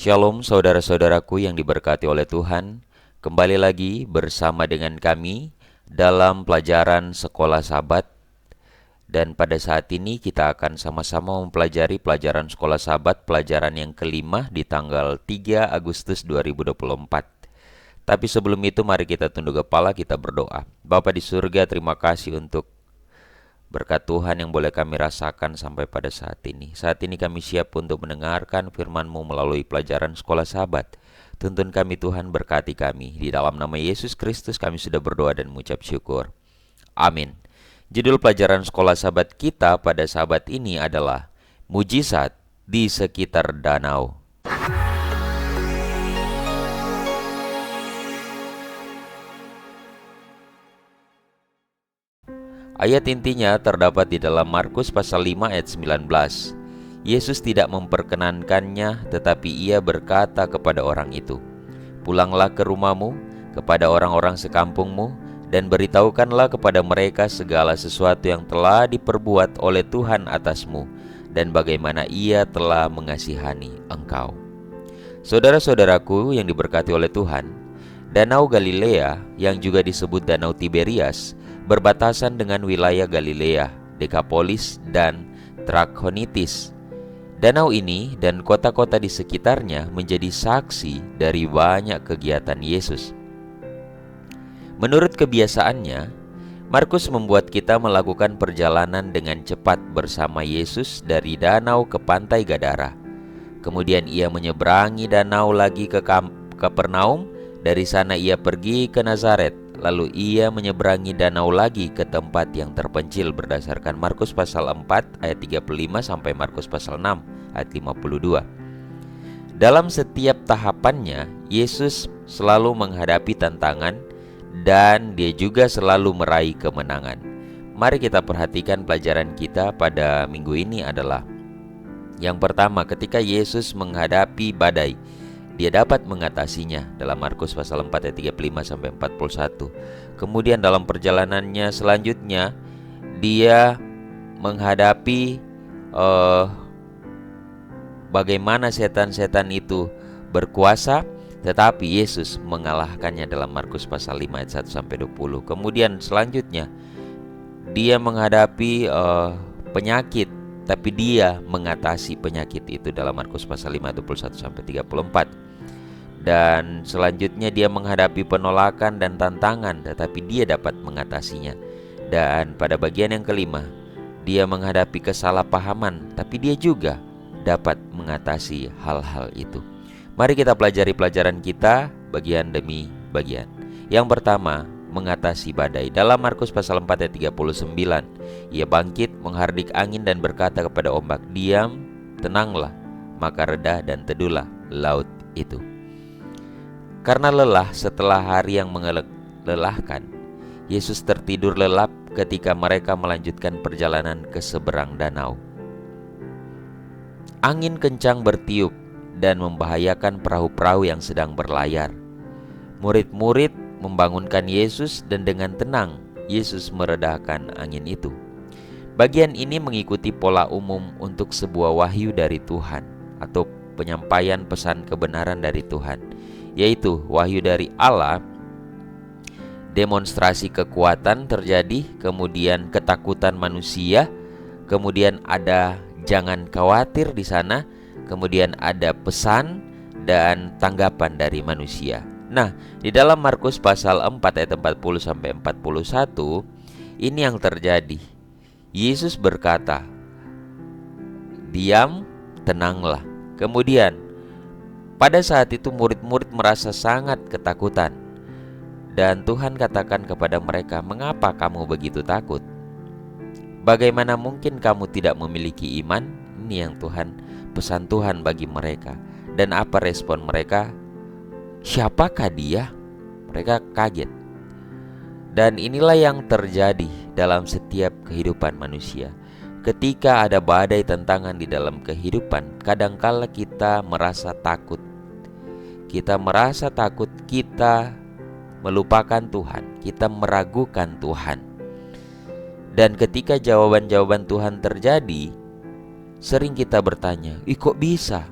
Shalom saudara-saudaraku yang diberkati oleh Tuhan. Kembali lagi bersama dengan kami dalam pelajaran Sekolah Sabat. Dan pada saat ini kita akan sama-sama mempelajari pelajaran Sekolah Sabat, pelajaran yang kelima di tanggal 3 Agustus 2024. Tapi sebelum itu mari kita tunduk kepala, kita berdoa. Bapa di surga, terima kasih untuk berkat Tuhan yang boleh kami rasakan sampai pada saat ini. Saat ini kami siap untuk mendengarkan firman-Mu melalui pelajaran Sekolah Sabat. Tuntun kami Tuhan, berkati kami. Di dalam nama Yesus Kristus kami sudah berdoa dan mengucap syukur. Amin. Judul pelajaran Sekolah Sabat kita pada sabat ini adalah Mujizat di sekitar danau. Ayat intinya terdapat di dalam Markus pasal 5 ayat 19. Yesus tidak memperkenankannya, tetapi ia berkata kepada orang itu, "Pulanglah ke rumahmu, kepada orang-orang sekampungmu, dan beritahukanlah kepada mereka segala sesuatu yang telah diperbuat oleh Tuhan atasmu, dan bagaimana ia telah mengasihani engkau." Saudara-saudaraku yang diberkati oleh Tuhan, Danau Galilea yang juga disebut Danau Tiberias berbatasan dengan wilayah Galilea, Dekapolis, dan Trachonitis. Danau ini dan kota-kota di sekitarnya menjadi saksi dari banyak kegiatan Yesus. Menurut kebiasaannya, Markus membuat kita melakukan perjalanan dengan cepat bersama Yesus dari danau ke pantai Gadara. Kemudian ia menyeberangi danau lagi ke Kapernaum. Dari sana ia pergi ke Nazaret. Lalu ia menyeberangi danau lagi ke tempat yang terpencil berdasarkan Markus pasal 4 ayat 35 sampai Markus pasal 6 ayat 52. Dalam setiap tahapannya, Yesus selalu menghadapi tantangan dan dia juga selalu meraih kemenangan. Mari kita perhatikan pelajaran kita pada minggu ini adalah yang pertama, ketika Yesus menghadapi badai, dia dapat mengatasinya dalam Markus pasal 4 ayat 35 sampai 41. Kemudian dalam perjalanannya selanjutnya dia menghadapi bagaimana setan-setan itu berkuasa, tetapi Yesus mengalahkannya dalam Markus pasal 5 ayat 1 sampai 20. Kemudian selanjutnya dia menghadapi penyakit, tapi dia mengatasi penyakit itu dalam Markus pasal 5 21 sampai 34. Dan selanjutnya dia menghadapi penolakan dan tantangan, tetapi dia dapat mengatasinya. Dan pada bagian yang kelima, dia menghadapi kesalahpahaman, tapi dia juga dapat mengatasi hal-hal itu. Mari kita pelajari pelajaran kita bagian demi bagian. Yang pertama, mengatasi badai. Dalam Markus pasal 4 ayat 39, ia bangkit, menghardik angin dan berkata kepada ombak, "Diam, tenanglah." Maka reda dan teduhlah laut itu. Karena lelah setelah hari yang melelahkan, Yesus tertidur lelap ketika mereka melanjutkan perjalanan ke seberang danau. Angin kencang bertiup dan membahayakan perahu-perahu yang sedang berlayar. Murid-murid membangunkan Yesus dan dengan tenang Yesus meredakan angin itu. Bagian ini mengikuti pola umum untuk sebuah wahyu dari Tuhan atau penyampaian pesan kebenaran dari Tuhan, yaitu wahyu dari Allah. Demonstrasi kekuatan terjadi, kemudian ketakutan manusia, kemudian ada jangan khawatir di sana, kemudian ada pesan dan tanggapan dari manusia. Nah, di dalam Markus pasal 4 ayat 40 sampai 41, ini yang terjadi. Yesus berkata, "Diam, tenanglah." Kemudian pada saat itu murid-murid merasa sangat ketakutan. Dan Tuhan katakan kepada mereka, "Mengapa kamu begitu takut? Bagaimana mungkin kamu tidak memiliki iman?" Ini yang pesan Tuhan bagi mereka. Dan apa respon mereka? "Siapakah dia?" Mereka kaget. Dan inilah yang terjadi dalam setiap kehidupan manusia. Ketika ada badai tantangan di dalam kehidupan, kadangkala kita merasa takut. Kita merasa takut, kita melupakan Tuhan, kita meragukan Tuhan. Dan ketika jawaban-jawaban Tuhan terjadi, sering kita bertanya, kok bisa?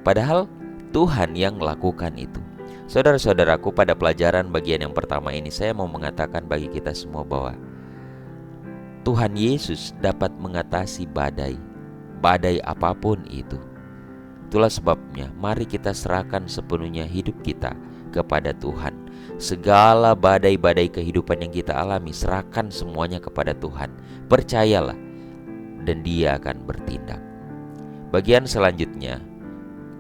Padahal Tuhan yang lakukan itu. Saudara-saudaraku, pada pelajaran bagian yang pertama ini saya mau mengatakan bagi kita semua bahwa Tuhan Yesus dapat mengatasi badai apapun itu. Itulah sebabnya mari kita serahkan sepenuhnya hidup kita kepada Tuhan. Segala badai-badai kehidupan yang kita alami, serahkan semuanya kepada Tuhan. Percayalah, dan Dia akan bertindak. Bagian selanjutnya,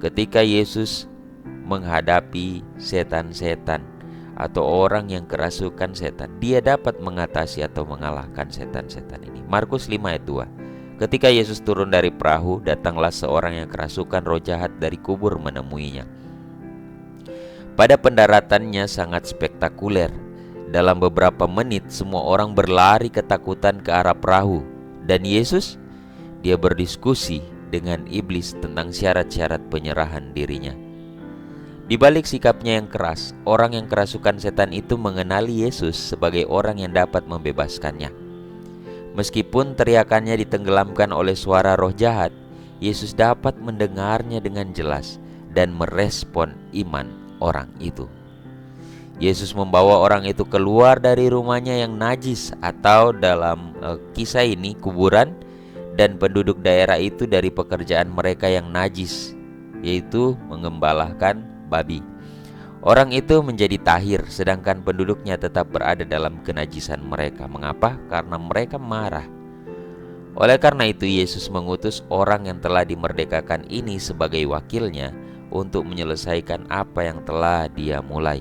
ketika Yesus menghadapi setan-setan atau orang yang kerasukan setan, Dia dapat mengatasi atau mengalahkan setan-setan ini. Markus 5 ayat 2. Ketika Yesus turun dari perahu, datanglah seorang yang kerasukan roh jahat dari kubur menemuinya. Pada pendaratannya sangat spektakuler. Dalam beberapa menit semua orang berlari ketakutan ke arah perahu. Dan Yesus, Dia berdiskusi dengan iblis tentang syarat-syarat penyerahan dirinya. Di balik sikapnya yang keras, orang yang kerasukan setan itu mengenali Yesus sebagai orang yang dapat membebaskannya. Meskipun teriakannya ditenggelamkan oleh suara roh jahat, Yesus dapat mendengarnya dengan jelas dan merespon iman orang itu. Yesus membawa orang itu keluar dari rumahnya yang najis, atau dalam kisah ini kuburan, dan penduduk daerah itu dari pekerjaan mereka yang najis, yaitu mengembalakan babi. Orang itu menjadi tahir, sedangkan penduduknya tetap berada dalam kenajisan mereka. Mengapa? Karena mereka marah. Oleh karena itu Yesus mengutus orang yang telah dimerdekakan ini sebagai wakilnya untuk menyelesaikan apa yang telah Dia mulai.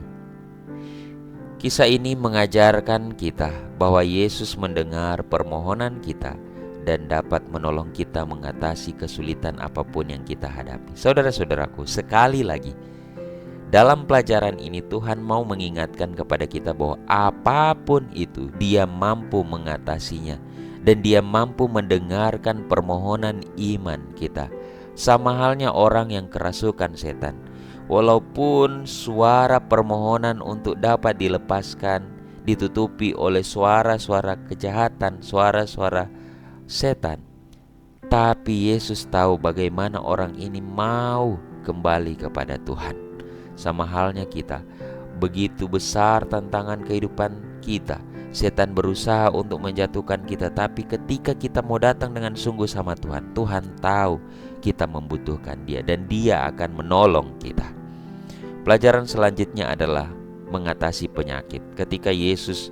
Kisah ini mengajarkan kita bahwa Yesus mendengar permohonan kita dan dapat menolong kita mengatasi kesulitan apapun yang kita hadapi. Saudara-saudaraku, sekali lagi, dalam pelajaran ini Tuhan mau mengingatkan kepada kita bahwa apapun itu Dia mampu mengatasinya, dan Dia mampu mendengarkan permohonan iman kita. Sama halnya orang yang kerasukan setan. Walaupun suara permohonan untuk dapat dilepaskan ditutupi oleh suara-suara kejahatan, suara-suara setan, tapi Yesus tahu bagaimana orang ini mau kembali kepada Tuhan. Sama halnya kita, begitu besar tantangan kehidupan kita. Setan berusaha untuk menjatuhkan kita, tapi ketika kita mau datang dengan sungguh sama Tuhan, Tuhan tahu kita membutuhkan Dia dan Dia akan menolong kita. Pelajaran selanjutnya adalah mengatasi penyakit. Ketika Yesus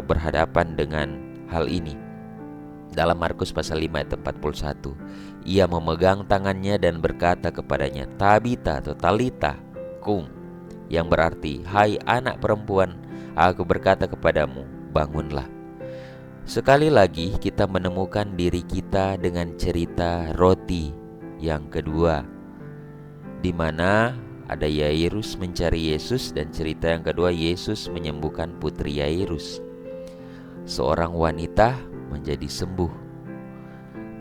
berhadapan dengan hal ini, dalam Markus pasal 5 ayat 41, Ia memegang tangannya dan berkata kepadanya, Tabita atau Talita kum, yang berarti, hai anak perempuan, aku berkata kepadamu, bangunlah. Sekali lagi kita menemukan diri kita dengan cerita roti yang kedua, di mana ada Yairus mencari Yesus, dan cerita yang kedua, Yesus menyembuhkan putri Yairus. Seorang wanita menjadi sembuh.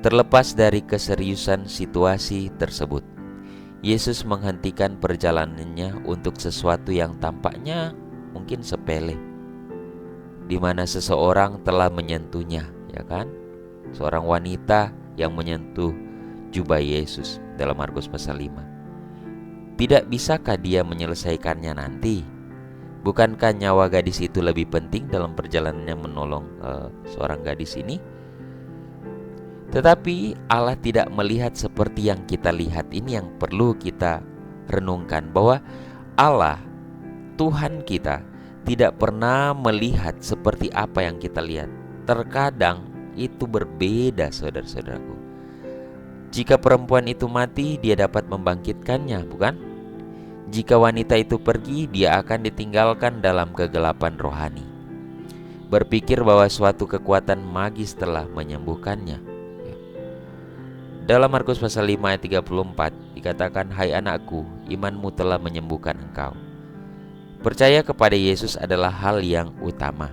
Terlepas dari keseriusan situasi tersebut, Yesus menghentikan perjalanannya untuk sesuatu yang tampaknya mungkin sepele, di mana seseorang telah menyentuhnya, ya kan? Seorang wanita yang menyentuh jubah Yesus dalam Markus pasal 5. Tidak bisakah dia menyelesaikannya nanti? Bukankah nyawa gadis itu lebih penting dalam perjalanannya menolong seorang gadis ini? Tetapi Allah tidak melihat seperti yang kita lihat. Ini yang perlu kita renungkan, bahwa Allah, Tuhan kita, tidak pernah melihat seperti apa yang kita lihat. Terkadang itu berbeda, saudara-saudaraku. Jika perempuan itu mati, Dia dapat membangkitkannya, bukan? Jika wanita itu pergi, dia akan ditinggalkan dalam kegelapan rohani, berpikir bahwa suatu kekuatan magis telah menyembuhkannya. Dalam Markus pasal 5 ayat 34 dikatakan, hai anakku, imanmu telah menyembuhkan engkau. Percaya kepada Yesus adalah hal yang utama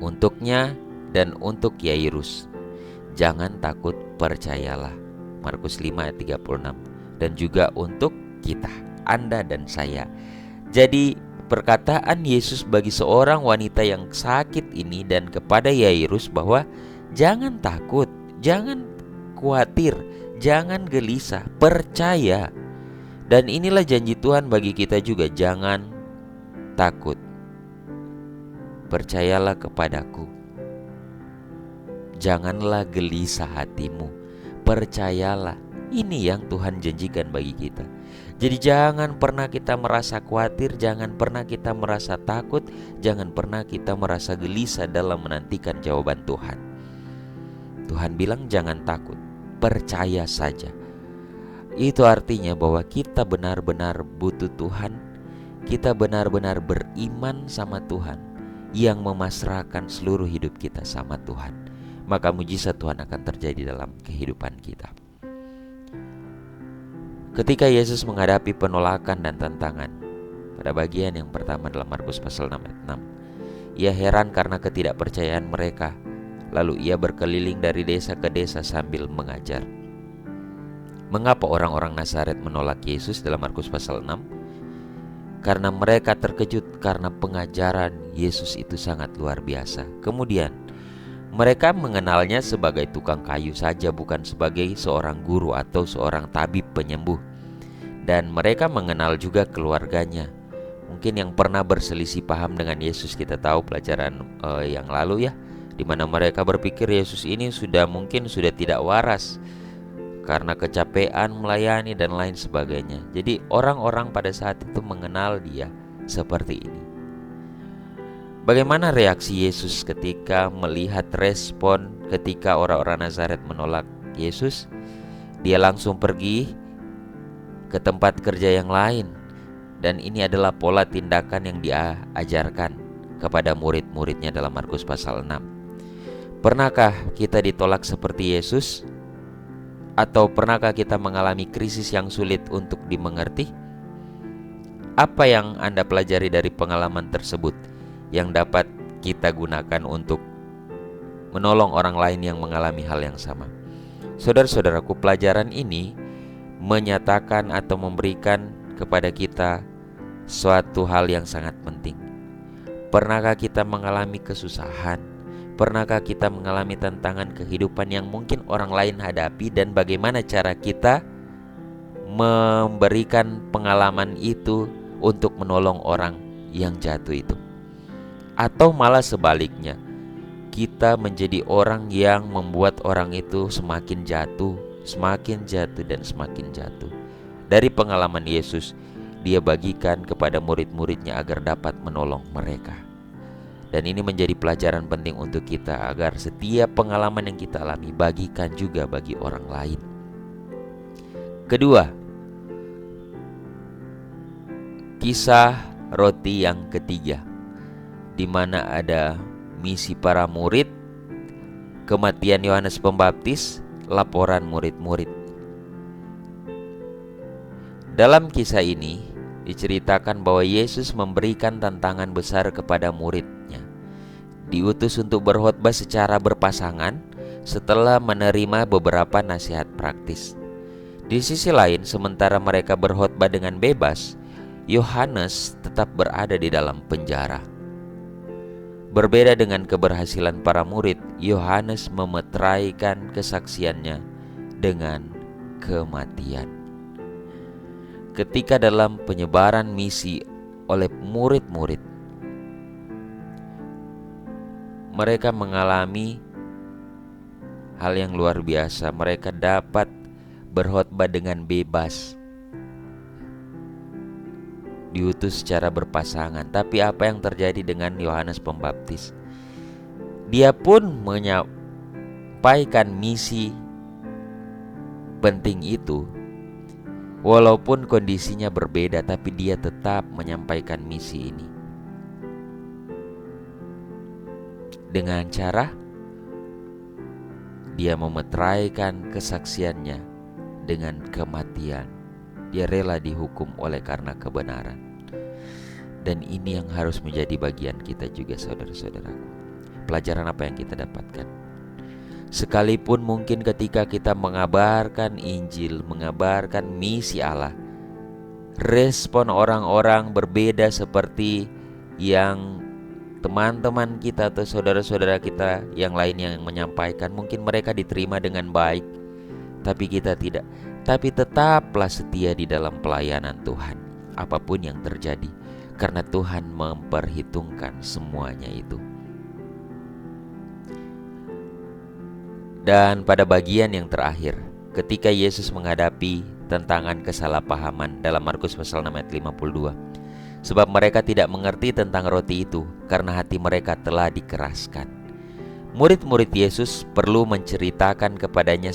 untuknya dan untuk Yairus. Jangan takut, percayalah. Markus 5 ayat 36. Dan juga untuk kita, Anda dan saya. Jadi perkataan Yesus bagi seorang wanita yang sakit ini dan kepada Yairus bahwa jangan takut, jangan khawatir, jangan gelisah, percaya. Dan inilah janji Tuhan bagi kita juga, jangan takut. Percayalah kepadaku. Janganlah gelisah hatimu. Percayalah. Ini yang Tuhan janjikan bagi kita. Jadi jangan pernah kita merasa khawatir, jangan pernah kita merasa takut, jangan pernah kita merasa gelisah dalam menantikan jawaban Tuhan. Tuhan bilang jangan takut, percaya saja. Itu artinya bahwa kita benar-benar butuh Tuhan. Kita benar-benar beriman sama Tuhan, yang memasrahkan seluruh hidup kita sama Tuhan. Maka mujizat Tuhan akan terjadi dalam kehidupan kita. Ketika Yesus menghadapi penolakan dan tantangan, pada bagian yang pertama dalam Markus pasal 6 ayat 6, ia heran karena ketidakpercayaan mereka. Lalu ia berkeliling dari desa ke desa sambil mengajar. Mengapa orang-orang Nazaret menolak Yesus dalam Markus pasal 6? Karena mereka terkejut karena pengajaran Yesus itu sangat luar biasa. Kemudian mereka mengenalnya sebagai tukang kayu saja, bukan sebagai seorang guru atau seorang tabib penyembuh. Dan mereka mengenal juga keluarganya. Mungkin yang pernah berselisih paham dengan Yesus, kita tahu pelajaran yang lalu ya, di mana mereka berpikir Yesus ini mungkin sudah tidak waras karena kecapean melayani dan lain sebagainya. Jadi orang-orang pada saat itu mengenal dia seperti ini. Bagaimana reaksi Yesus ketika melihat respon ketika orang-orang Nazaret menolak Yesus? Dia langsung pergi ke tempat kerja yang lain. Dan ini adalah pola tindakan yang dia ajarkan kepada murid-muridnya dalam Markus pasal 6. Pernahkah kita ditolak seperti Yesus? Atau pernahkah kita mengalami krisis yang sulit untuk dimengerti? Apa yang Anda pelajari dari pengalaman tersebut yang dapat kita gunakan untuk menolong orang lain yang mengalami hal yang sama? Saudara-saudaraku, pelajaran ini menyatakan atau memberikan kepada kita suatu hal yang sangat penting. Pernahkah kita mengalami kesusahan? Pernahkah kita mengalami tantangan kehidupan yang mungkin orang lain hadapi, dan bagaimana cara kita memberikan pengalaman itu untuk menolong orang yang jatuh itu? Atau malah sebaliknya, kita menjadi orang yang membuat orang itu semakin jatuh dan semakin jatuh. Dari pengalaman Yesus, dia bagikan kepada murid-muridnya agar dapat menolong mereka. Dan ini menjadi pelajaran penting untuk kita, agar setiap pengalaman yang kita alami bagikan juga bagi orang lain. Kedua, kisah roti yang ketiga, di mana ada misi para murid, kematian Yohanes Pembaptis, laporan murid-murid. Dalam kisah ini diceritakan bahwa Yesus memberikan tantangan besar kepada muridnya. Diutus untuk berkhotbah secara berpasangan setelah menerima beberapa nasihat praktis. Di sisi lain, sementara mereka berkhotbah dengan bebas, Yohanes tetap berada di dalam penjara. Berbeda dengan keberhasilan para murid, Yohanes memeteraikan kesaksiannya dengan kematian. Ketika dalam penyebaran misi oleh murid-murid, mereka mengalami hal yang luar biasa. Mereka dapat berkhotbah dengan bebas, diutus secara berpasangan. Tapi apa yang terjadi dengan Yohanes Pembaptis? Dia pun menyampaikan misi penting itu. Walaupun kondisinya berbeda, tapi dia tetap menyampaikan misi ini. Dengan cara dia memeteraikan kesaksiannya dengan kematian. Dia rela dihukum oleh karena kebenaran. Dan ini yang harus menjadi bagian kita juga, saudara-saudaraku. Pelajaran apa yang kita dapatkan? Sekalipun mungkin ketika kita mengabarkan Injil, mengabarkan misi Allah, respon orang-orang berbeda seperti yang teman-teman kita atau saudara-saudara kita yang lain yang menyampaikan. Mungkin mereka diterima dengan baik, tapi kita tidak. tapi tetaplah setia di dalam pelayanan Tuhan, apapun yang terjadi, karena Tuhan memperhitungkan semuanya itu. Dan pada bagian yang terakhir, ketika Yesus menghadapi tantangan kesalahpahaman dalam Markus pasal 6 ayat 52, sebab mereka tidak mengerti tentang roti itu, karena hati mereka telah dikeraskan. Murid-murid Yesus perlu menceritakan kepadanya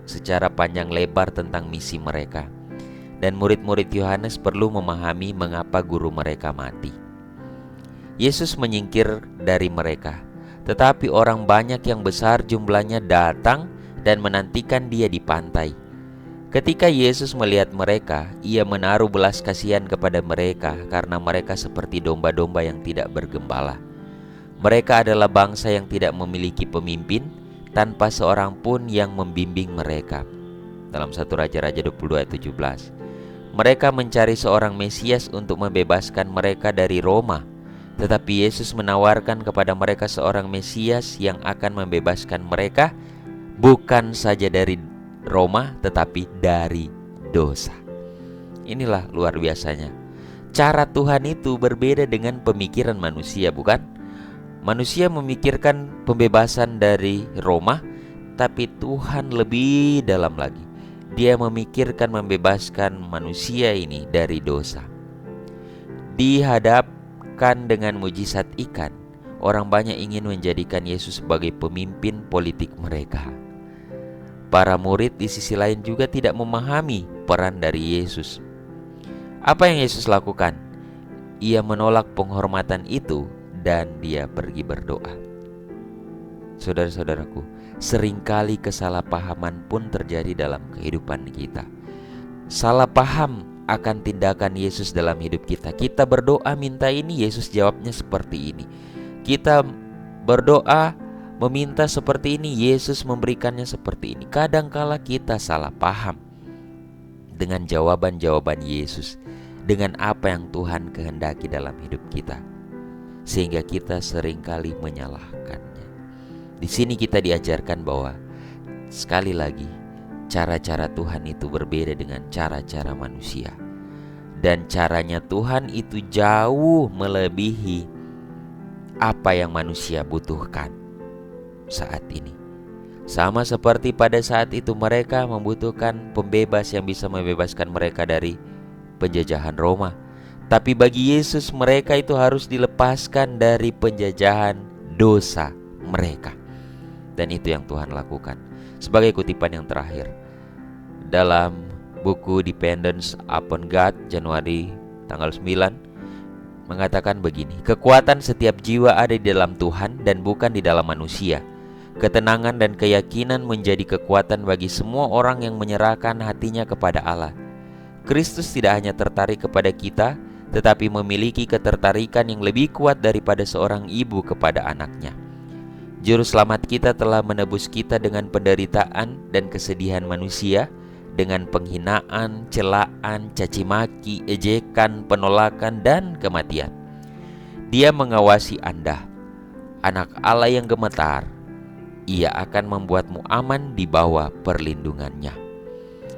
secara panjang lebar tentang misi mereka. Dan murid-murid Yohanes perlu memahami mengapa guru mereka mati. Yesus menyingkir dari mereka, tetapi orang banyak yang besar jumlahnya datang dan menantikan dia di pantai. Ketika Yesus melihat mereka, ia menaruh belas kasihan kepada mereka karena mereka seperti domba-domba yang tidak bergembala. Mereka adalah bangsa yang tidak memiliki pemimpin, tanpa seorang pun yang membimbing mereka. Dalam 1 Raja-Raja 22 ayat 17. Mereka mencari seorang Mesias untuk membebaskan mereka dari Roma, tetapi Yesus menawarkan kepada mereka seorang Mesias yang akan membebaskan mereka bukan saja dari Roma, tetapi dari dosa. Inilah luar biasanya. Cara Tuhan itu berbeda dengan pemikiran manusia, bukan? Manusia memikirkan pembebasan dari Roma, tapi Tuhan lebih dalam lagi. Dia memikirkan membebaskan manusia ini dari dosa. Dihadapkan dengan mujizat ikan, orang banyak ingin menjadikan Yesus sebagai pemimpin politik mereka. Para murid di sisi lain juga tidak memahami peran dari Yesus. Apa yang Yesus lakukan? Ia menolak penghormatan itu dan dia pergi berdoa. Saudara-saudaraku, seringkali kesalahpahaman pun terjadi dalam kehidupan kita. Salah paham akan tindakan Yesus dalam hidup kita. Kita berdoa minta ini, Yesus jawabnya seperti ini. Kita berdoa meminta seperti ini, Yesus memberikannya seperti ini. Kadangkala kita salah paham dengan jawaban-jawaban Yesus, dengan apa yang Tuhan kehendaki dalam hidup kita, sehingga kita seringkali menyalahkannya. Di sini kita diajarkan bahwa sekali lagi cara-cara Tuhan itu berbeda dengan cara-cara manusia. Dan caranya Tuhan itu jauh melebihi apa yang manusia butuhkan saat ini. Sama seperti pada saat itu mereka membutuhkan pembebas yang bisa membebaskan mereka dari penjajahan Roma. Tapi bagi Yesus mereka itu harus dilepaskan dari penjajahan dosa mereka. Dan itu yang Tuhan lakukan. Sebagai kutipan yang terakhir, dalam buku Dependence Upon God Januari tanggal 9 mengatakan begini: kekuatan setiap jiwa ada di dalam Tuhan dan bukan di dalam manusia. Ketenangan dan keyakinan menjadi kekuatan bagi semua orang yang menyerahkan hatinya kepada Allah. Kristus tidak hanya tertarik kepada kita, tetapi memiliki ketertarikan yang lebih kuat daripada seorang ibu kepada anaknya. Juru selamat kita telah menebus kita dengan penderitaan dan kesedihan manusia, dengan penghinaan, celaan, caci maki, ejekan, penolakan, dan kematian. Dia mengawasi Anda, anak Allah yang gemetar. Ia akan membuatmu aman di bawah perlindungannya.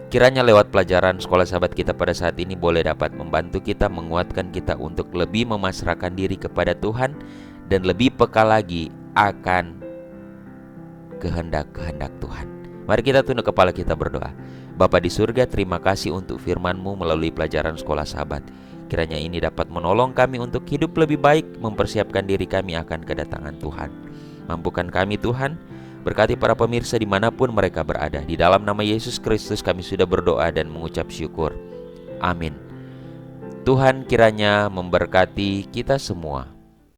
Kiranya lewat pelajaran sekolah sahabat kita pada saat ini boleh dapat membantu kita, menguatkan kita untuk lebih memasrahkan diri kepada Tuhan dan lebih peka lagi akan kehendak-kehendak Tuhan. Mari kita tunduk kepala, kita berdoa. Bapa di surga, terima kasih untuk firman-Mu melalui pelajaran sekolah sahabat. Kiranya ini dapat menolong kami untuk hidup lebih baik, mempersiapkan diri kami akan kedatangan Tuhan. Mampukan kami Tuhan, berkati para pemirsa dimanapun mereka berada. Di dalam nama Yesus Kristus kami sudah berdoa dan mengucap syukur. Amin. Tuhan kiranya memberkati kita semua.